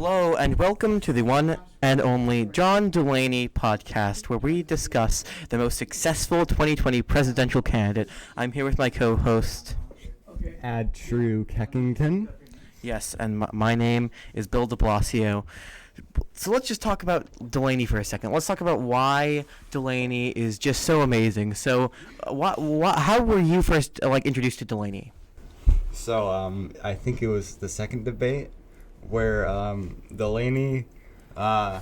Hello and welcome to the one and only John Delaney podcast, where we discuss the most successful 2020 presidential candidate. I'm here with my co-host, Drew Keckington. Yes, and my name is Bill de Blasio. So let's just talk about Delaney for a second. Let's talk about why Delaney is just so amazing. So, how were you first introduced to Delaney? So, I think it was the second debate where Delaney, I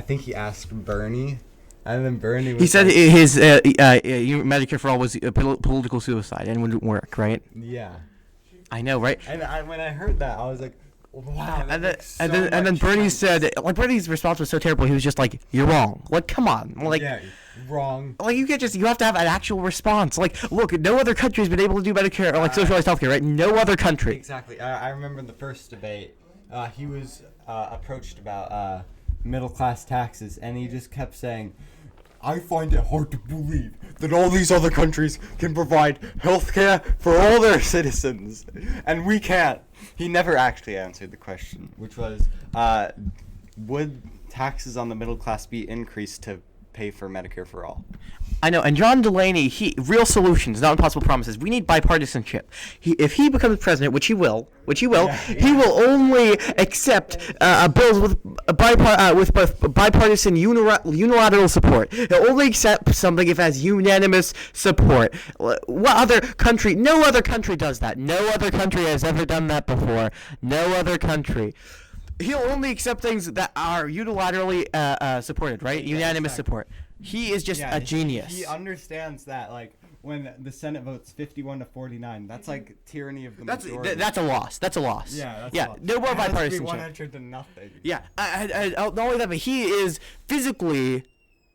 think he asked Bernie, and then Bernie was he said his Medicare for All was political suicide and wouldn't work, right? Yeah. I know, right? And when I heard that, I was like, wow. And then Bernie said, Bernie's response was so terrible. He was just like, "You're wrong." Come on, yeah, wrong. You have to have an actual response. Look, no other country has been able to do Medicare or socialized healthcare, right? No other country. Exactly. I remember in the first debate, he was approached about middle class taxes, and he just kept saying, "I find it hard to believe that all these other countries can provide health care for all their citizens, and we can't." He never actually answered the question, which was, would taxes on the middle class be increased to pay for Medicare for all? I know, and John Delaney, real solutions, not impossible promises. We need bipartisanship. If he becomes president, which he will, he will only accept bills with bipartisan unilateral support. He'll only accept something if it has unanimous support. What other country? No other country does that. No other country has ever done that before. No other country. He'll only accept things that are unilaterally supported, right? Yeah, unanimous exactly. support. He is just a genius. He understands that, when the Senate votes 51-49, that's tyranny of the majority. That's a loss. That's a loss. Yeah, that's a loss. No more bipartisanship. 100 to nothing. Yeah, not only that, but he is physically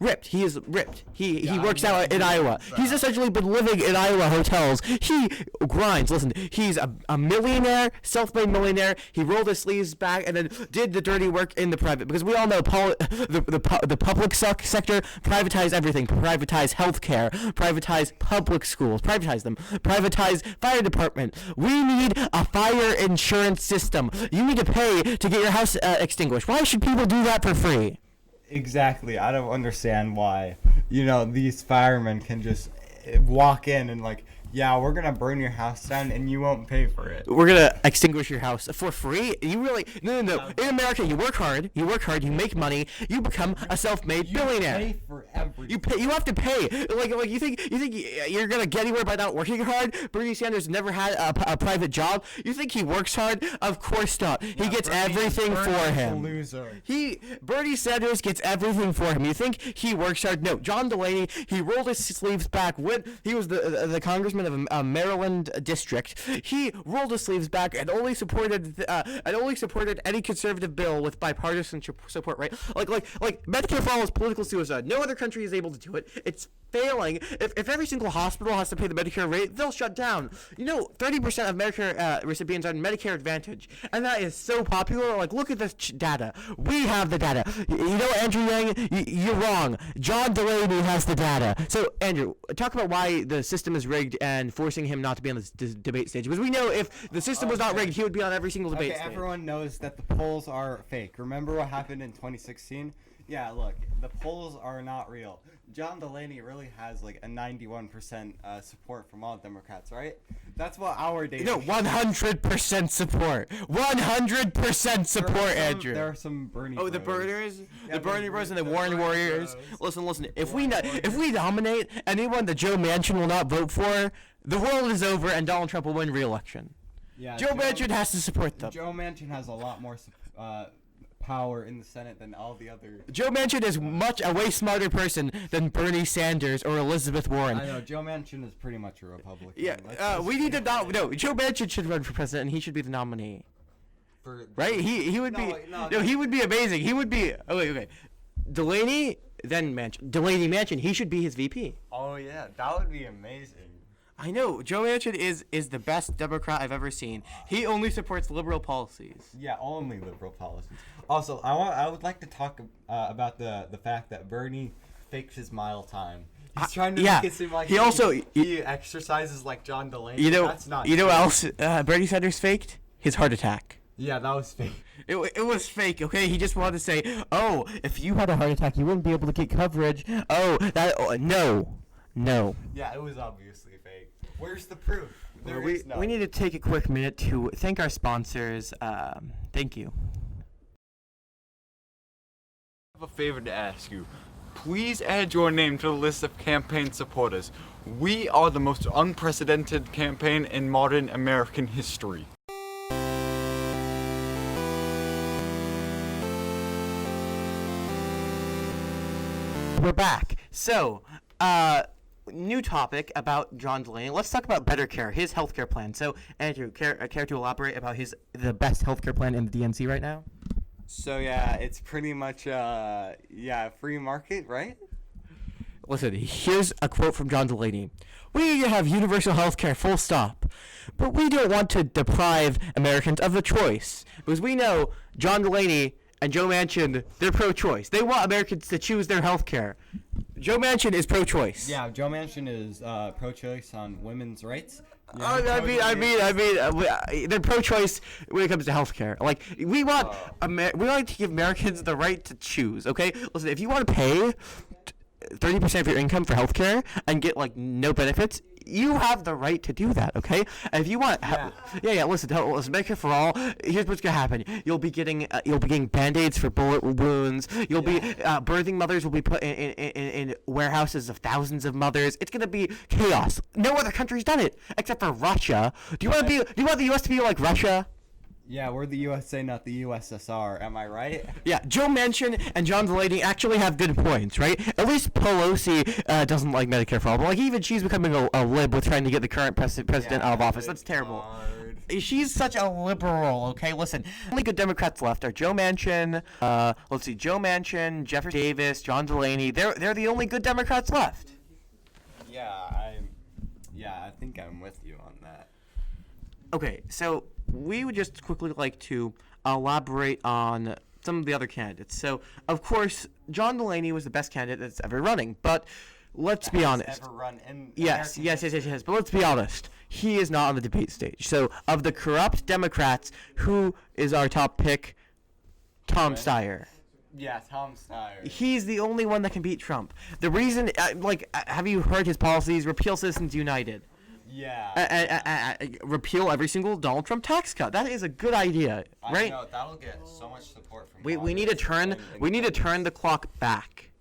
ripped. He is ripped. He works out in Iowa. He's essentially been living in Iowa hotels. He grinds. Listen, he's a millionaire, self-made millionaire. He rolled his sleeves back and then did the dirty work in the private. Because we all know the public sector privatize everything. Privatize healthcare. Privatize public schools. Privatize them. Privatize fire department. We need a fire insurance system. You need to pay to get your house extinguished. Why should people do that for free? Exactly. I don't understand why, these firemen can just walk in and yeah, we're going to burn your house down and you won't pay for it. We're going to extinguish your house for free? You really... No. In America, you work hard, you make money, you become a self-made billionaire. You pay for everything. You have to pay. You think you're going to get anywhere by not working hard? Bernie Sanders never had a private job. You think he works hard? Of course not. He gets everything for him. Loser. Bernie Sanders gets everything for him. You think he works hard? No. John Delaney, he rolled his sleeves back when he was the congressman of a Maryland district. He rolled his sleeves back and only supported any conservative bill with bipartisan support. Right? Like Medicare for All is political suicide. No other country is able to do it. It's failing. If every single hospital has to pay the Medicare rate, they'll shut down. 30% of Medicare recipients are on Medicare Advantage, and that is so popular. Look at this data. We have the data. Andrew Yang, you're wrong. John Delaney has the data. So, Andrew, talk about why the system is rigged and forcing him not to be on this debate stage. Because we know if the system was not rigged, he would be on every single debate stage. Everyone knows that the polls are fake. Remember what happened in 2016? Yeah, look, the polls are not real. John Delaney really has a 91% support from all Democrats, right? That's what our data. 100% support. 100% support, Andrew. There are some Bernie. Oh, the Burners, the Bernie Bros, and the Warren Warriors. Listen. If we nominate anyone that Joe Manchin will not vote for, the world is over and Donald Trump will win re-election. Yeah, Joe Manchin has to support them. Joe Manchin has a lot more power in the Senate than all the other. Joe Manchin is a way smarter person than Bernie Sanders or Elizabeth Warren. I know, Joe Manchin is pretty much a Republican. Yeah, we need to not. No, Joe Manchin should run for president, and he should be the nominee. Right? He would be. No, he would be amazing. He would be. Oh wait, okay. Delaney, then Manchin. Delaney Manchin. He should be his VP. Oh yeah, that would be amazing. I know. Joe Manchin is the best Democrat I've ever seen. He only supports liberal policies. Yeah, only liberal policies. Also, I would like to talk about the fact that Bernie faked his mile time. He's trying to make it seem like he exercises like John Delaney. That's not true. What else Bernie Sanders faked? His heart attack. Yeah, that was fake. It was fake, okay? He just wanted to say, oh, if you had a heart attack, you wouldn't be able to get coverage. Oh, no. Yeah, it was obviously fake. Where's the proof? We need to take a quick minute to thank our sponsors. Thank you. I have a favor to ask you. Please add your name to the list of campaign supporters. We are the most unprecedented campaign in modern American history. We're back. So, new topic about John Delaney. Let's talk about better care, his healthcare plan. So, Andrew, care to elaborate about the best healthcare plan in the DNC right now? So yeah, it's pretty much free market, right? Listen, here's a quote from John Delaney. We need to have universal health care, full stop. But we don't want to deprive Americans of the choice. Because we know John Delaney and Joe Manchin, they're pro-choice. They want Americans to choose their health care. Joe Manchin is pro-choice. Yeah, Joe Manchin is pro-choice on women's rights. Yeah, they're pro-choice when it comes to healthcare. Like we want to give Americans the right to choose. Okay, listen, if you want to pay 30% of your income for healthcare and get like no benefits, you have the right to do that. Okay, and if you want, listen, Medicare for all. Here's what's gonna happen: you'll be getting Band-Aids for bullet wounds. You'll be birthing mothers will be put in warehouses of thousands of mothers. It's gonna be chaos. No other country's done it except for Russia. Do you want the U.S. to be like Russia? Yeah, we're the USA, not the USSR. Am I right? Yeah, Joe Manchin and John Delaney actually have good points, right? At least Pelosi doesn't like Medicare for all, but like even she's becoming a lib with trying to get the current president out of office. That's terrible. Hard. She's such a liberal. Okay, listen. Only good Democrats left are Joe Manchin. Joe Manchin, Jefferson Davis, John Delaney. They're the only good Democrats left. Yeah, I think I'm with you on that. Okay, so we would just quickly like to elaborate on some of the other candidates. So, of course, John Delaney was the best candidate that's ever running, but let's be honest. Ever run in Yes. But let's be honest. He is not on the debate stage. So, of the corrupt Democrats, who is our top pick? Tom Steyer. Yeah, Tom Steyer. He's the only one that can beat Trump. The reason, have you heard his policies? Repeal Citizens United. Yeah. Repeal every single Donald Trump tax cut. That is a good idea, right? I know that'll get so much support from. We need to turn the clock back.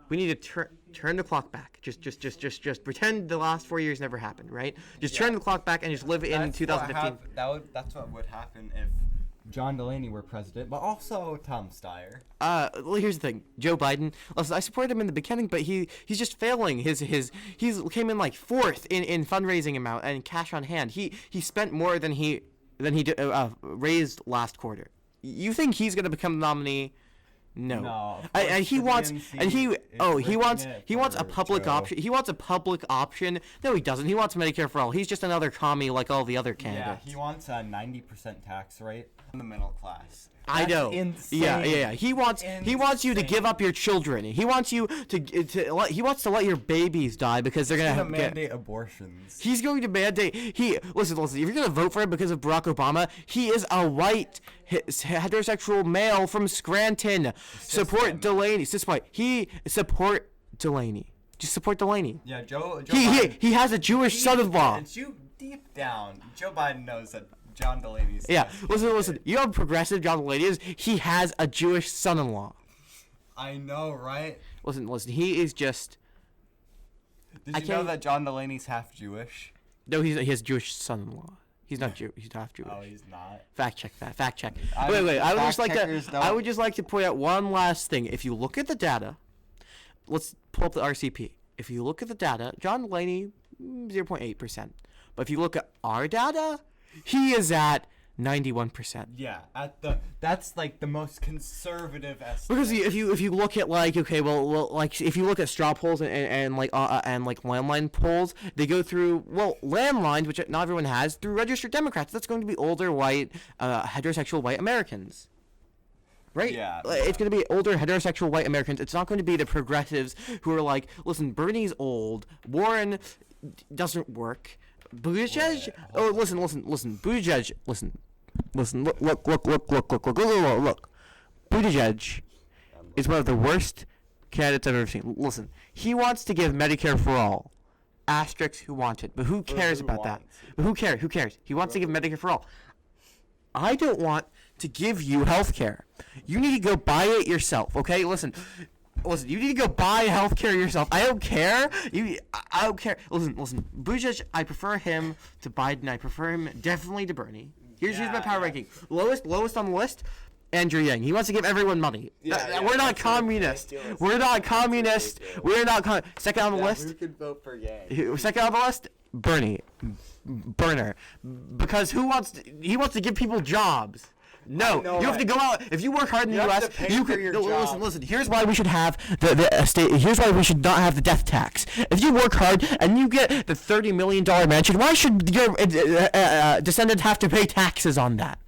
We need to turn the clock back. Just pretend the last 4 years never happened, right? Just turn the clock back and just live in 2015. That's what would happen if John Delaney were president, but also Tom Steyer. Well, here's the thing. Joe Biden. Listen, I supported him in the beginning, but he's just failing. He came in like fourth in fundraising amount and cash on hand. He spent more than he raised last quarter. You think he's gonna become the nominee? No. He wants a public option. He wants a public option. No, he doesn't. He wants Medicare for all. He's just another commie like all the other candidates. Yeah, he wants a 90% tax rate on the middle class. I know. Insane. Yeah. He wants you to give up your children. He wants you he wants to let your babies die because they're gonna mandate abortions. He's going to mandate. Listen. If you're gonna vote for him because of Barack Obama, he is a white heterosexual male from Scranton. Support Delaney. Support Delaney. Just support Delaney. Yeah, Joe he has a Jewish son-in-law. Deep down, Joe Biden knows that John Delaney's. Yeah, listen. You know how progressive John Delaney is? He has a Jewish son-in-law. I know, right? Listen. He is just. Did you know that John Delaney's half Jewish? No, he has Jewish son-in-law. He's not Jew. He's half Jewish. Oh, he's not. Fact check that. Fact check. Wait. I would just like to point out one last thing. If you look at the data, let's pull up the RCP. If you look at the data, John Delaney 0.8%. But if you look at our data, he is at 91%. Yeah, that's like the most conservative estimate. Because if you look at if you look at straw polls and landline polls, they go through landlines, which not everyone has, through registered Democrats. That's going to be older white heterosexual white Americans. Right? Yeah. It's going to be older heterosexual white Americans. It's not going to be the progressives who are like, listen, Bernie's old, Warren doesn't work. Buttigieg. Oh, listen. Buttigieg. Listen. Listen, look. Buttigieg is one of the worst candidates I've ever seen. Listen, he wants to give Medicare for all. Asterisks who want it, but who cares about that? But who cares? Who cares? He wants to give Medicare for all. I don't want to give you health care. You need to go buy it yourself, okay? Listen, you need to go buy health care yourself. I don't care. I don't care. Listen. Buttigieg, I prefer him to Biden. I prefer him definitely to Bernie. Here's my power ranking. Lowest on the list, Andrew Yang. He wants to give everyone money. We're not communist. We're not communist. We're not second on the list. Who could vote for Yang? Second on the list, Bernie. Burner. Because he wants to give people jobs. No, you have to go out. If you work hard in the U.S., you could. Listen. Here's why we should have the state. Here's why we should not have the death tax. If you work hard and you get the $30 million mansion, why should your descendants have to pay taxes on that?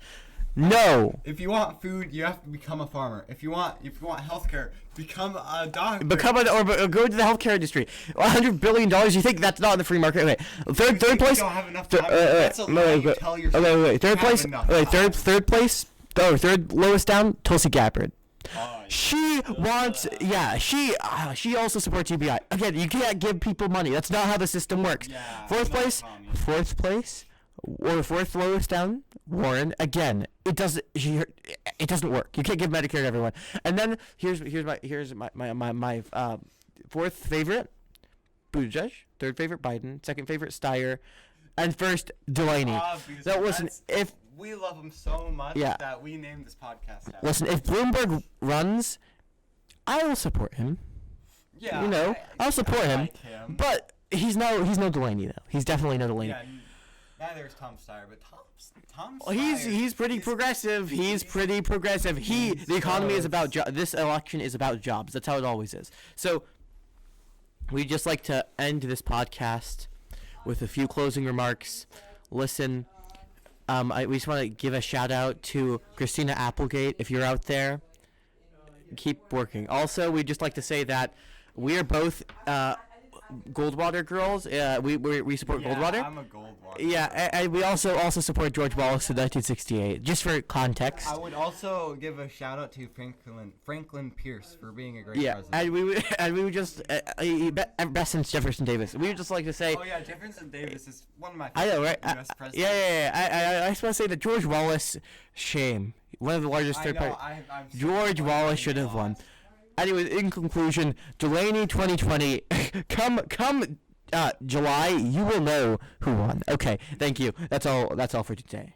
No. If you want food, you have to become a farmer. If you want healthcare, become a doctor. Or go to the healthcare industry. $100 billion. You think that's not in the free market? Okay. Third place. You don't have enough time. That's a lie. You tell yourself. Okay. Third place. Okay. Third place. Oh, third lowest down. Tulsi Gabbard. She wants. Yeah. She also supports UBI. Again, you can't give people money. That's not how the system works. Yeah, Fourth place. Or fourth lowest down, Warren. Again, it doesn't work. You can't give Medicare to everyone. And then here's my fourth favorite, Buttigieg. Third favorite, Biden. Second favorite, Steyer, and first, Delaney. Now listen, if we love him so much that we named this podcast after. Listen, if Bloomberg runs, I will support him. Yeah, I'll support him. Like him. But he's no Delaney though. He's definitely no Delaney. Yeah, neither is Tom Steyer, but Tom Steyer. He's pretty progressive. He's pretty progressive. The economy is about this election is about jobs. That's how it always is. So we just like to end this podcast with a few closing remarks. Listen, we just want to give a shout out to Christina Applegate. If you're out there, keep working. Also, we'd just like to say that we are both Goldwater girls. We support Goldwater. I'm a Goldwater. Yeah, and we also support George Wallace in 1968. Just for context. I would also give a shout out to Franklin Pierce for being a great president. and we would just best since Jefferson Davis. We would just like to say. Oh yeah, Jefferson Davis is one of my favorite U.S. presidents. Yeah. I just want to say that George Wallace, shame, one of the largest third party. George Wallace should have won. Anyway, in conclusion, Delaney 2020, come July, you will know who won. Okay, thank you. That's all for today.